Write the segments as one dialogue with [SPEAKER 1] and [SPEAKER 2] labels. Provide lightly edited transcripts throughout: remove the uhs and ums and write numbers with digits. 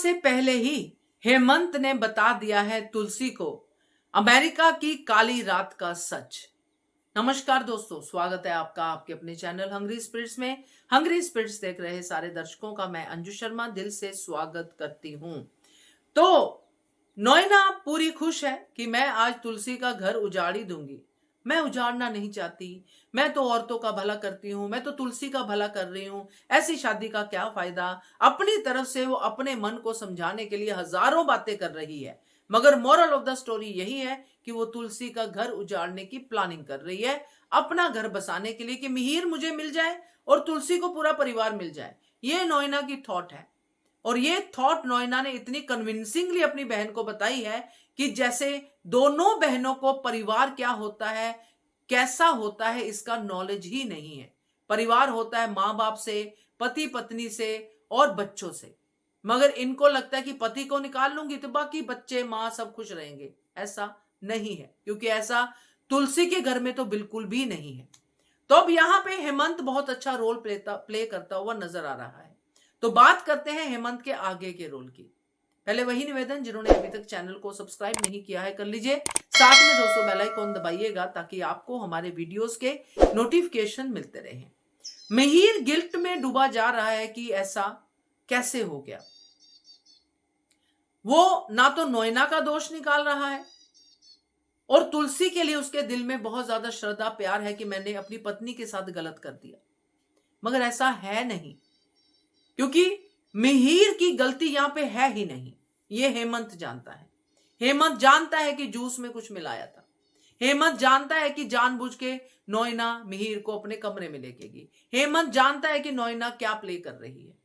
[SPEAKER 1] से पहले ही हेमंत ने बता दिया है तुलसी को अमेरिका की काली रात का सच। नमस्कार दोस्तों, स्वागत है आपका आपके अपने चैनल हंग्री स्पिरिट्स में। हंग्री स्पिरिट्स देख रहे सारे दर्शकों का मैं अंजू शर्मा दिल से स्वागत करती हूं। तो नोएना पूरी खुश है कि मैं आज तुलसी का घर उजाड़ी दूंगी। मैं उजाड़ना नहीं चाहती, मैं तो औरतों का भला करती हूं, मैं तो तुलसी का भला कर रही हूं, ऐसी शादी का क्या फायदा। अपनी तरफ से वो अपने मन को समझाने के लिए हजारों बातें कर रही है, मगर मोरल ऑफ द स्टोरी यही है कि वो तुलसी का घर उजाड़ने की प्लानिंग कर रही है, अपना घर बसाने के लिए कि मिहिर मुझे मिल जाए और तुलसी को पूरा परिवार मिल जाए। ये नोएना की थॉट है और ये थॉट नोएना ने इतनी कन्विंसिंगली अपनी बहन को बताई है कि जैसे दोनों बहनों को परिवार क्या होता है, कैसा होता है, इसका नॉलेज ही नहीं है। परिवार होता है माँ बाप से, पति पत्नी से और बच्चों से, मगर इनको लगता है कि पति को निकाल लूंगी तो बाकी बच्चे माँ सब खुश रहेंगे। ऐसा नहीं है, क्योंकि ऐसा तुलसी के घर में तो बिल्कुल भी नहीं है। तो अब यहां पे हेमंत बहुत अच्छा रोल प्ले करता हुआ नजर आ रहा है। तो बात करते हैं हेमंत के आगे के रोल की। पहले वही निवेदन, जिन्होंने अभी तक चैनल को सब्सक्राइब नहीं किया है कर लीजिए, साथ में दोस्तों बेल आइकॉन दबाइएगा ताकि आपको हमारे वीडियोस के नोटिफिकेशन मिलते रहें। मिहिर गिल्ट में डूबा जा रहा है कि ऐसा कैसे हो गया। वो ना तो नोएना का दोष निकाल रहा है और तुलसी के लिए उसके दिल में बहुत ज्यादा श्रद्धा प्यार है कि मैंने अपनी पत्नी के साथ गलत कर दिया, मगर ऐसा है नहीं, क्योंकि मिहिर की गलती यहां पे है ही नहीं। ये हेमंत जानता है। हेमंत जानता है कि जूस में कुछ मिलाया था। हेमंत जानता है कि जानबूझ के नोएना मिहिर को अपने कमरे में लेके गई। हेमंत जानता है कि नोएना क्या प्ले कर रही है।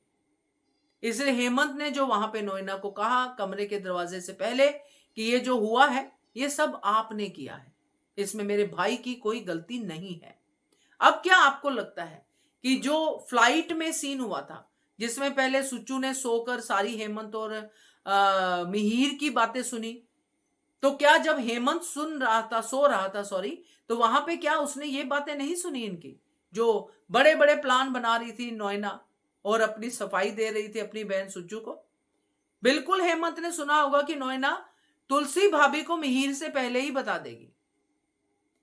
[SPEAKER 1] इसलिए हेमंत ने जो वहां पे नोएना को कहा कमरे के दरवाजे से पहले कि ये जो हुआ है ये सब आपने किया है, इसमें मेरे भाई की कोई गलती नहीं है। अब क्या आपको लगता है कि जो फ्लाइट में सीन हुआ था, जिसमें पहले सुच्चू ने सोकर सारी हेमंत और मिहिर की बातें सुनी, तो क्या जब हेमंत सो रहा था तो वहां पे क्या उसने ये बातें नहीं सुनी इनकी, जो बड़े बड़े प्लान बना रही थी नोएना और अपनी सफाई दे रही थी अपनी बहन सुच्चू को? बिल्कुल हेमंत ने सुना होगा कि नोएना तुलसी भाभी को मिहिर से पहले ही बता देगी।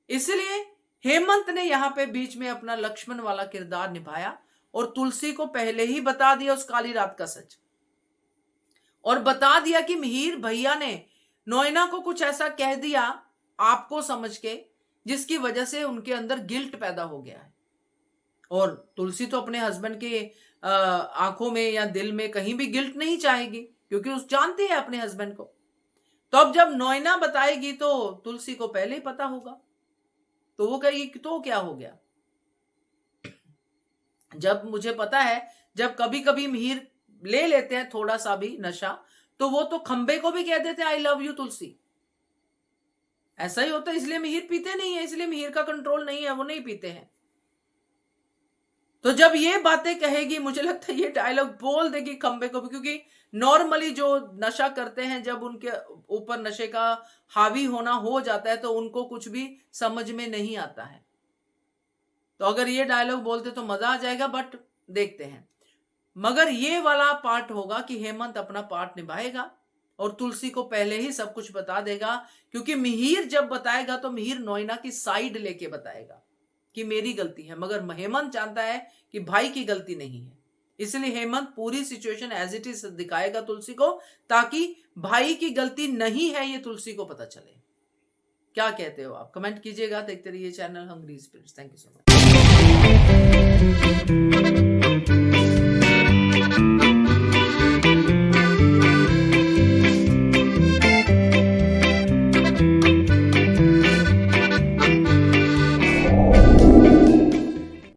[SPEAKER 1] इसलिए हेमंत ने यहां पे बीच में अपना लक्ष्मण वाला किरदार निभाया और तुलसी को पहले ही बता दिया उस काली रात का सच, और बता दिया कि मिहिर भैया ने नोएना को कुछ ऐसा कह दिया आपको समझ के, जिसकी वजह से उनके अंदर गिल्ट पैदा हो गया है। और तुलसी तो अपने हस्बैंड के आंखों में या दिल में कहीं भी गिल्ट नहीं चाहेगी, क्योंकि उस जानती है अपने हस्बैंड को। तो अब जब नोएना बताएगी तो तुलसी को पहले ही पता होगा, तो वो कहेगी तो क्या हो गया। जब मुझे पता है, जब कभी कभी मिहिर ले लेते हैं थोड़ा सा भी नशा, तो वो तो खंबे को भी कह देते हैं आई लव यू तुलसी। ऐसा ही होता है, इसलिए मिहिर पीते नहीं है, इसलिए मिहिर का कंट्रोल नहीं है, वो नहीं पीते हैं। तो जब ये बातें कहेगी, मुझे लगता है ये डायलॉग बोल देगी खंबे को भी, क्योंकि नॉर्मली जो नशा करते हैं जब उनके ऊपर नशे का हावी होना हो जाता है तो उनको कुछ भी समझ में नहीं आता है। तो अगर ये डायलॉग बोलते तो मजा आ जाएगा, बट देखते हैं। मगर ये वाला पार्ट होगा कि हेमंत अपना पार्ट निभाएगा और तुलसी को पहले ही सब कुछ बता देगा, क्योंकि मिहिर जब बताएगा तो मिहिर नोएना की साइड लेके बताएगा कि मेरी गलती है, मगर हेमंत जानता है कि भाई की गलती नहीं है। इसलिए हेमंत पूरी सिचुएशन एज इट इज दिखाएगा तुलसी को, ताकि भाई की गलती नहीं है ये तुलसी को पता चले। क्या कहते हो आप? कमेंट कीजिएगा। देखते रहिए channel hungry spirits. Thank you so much.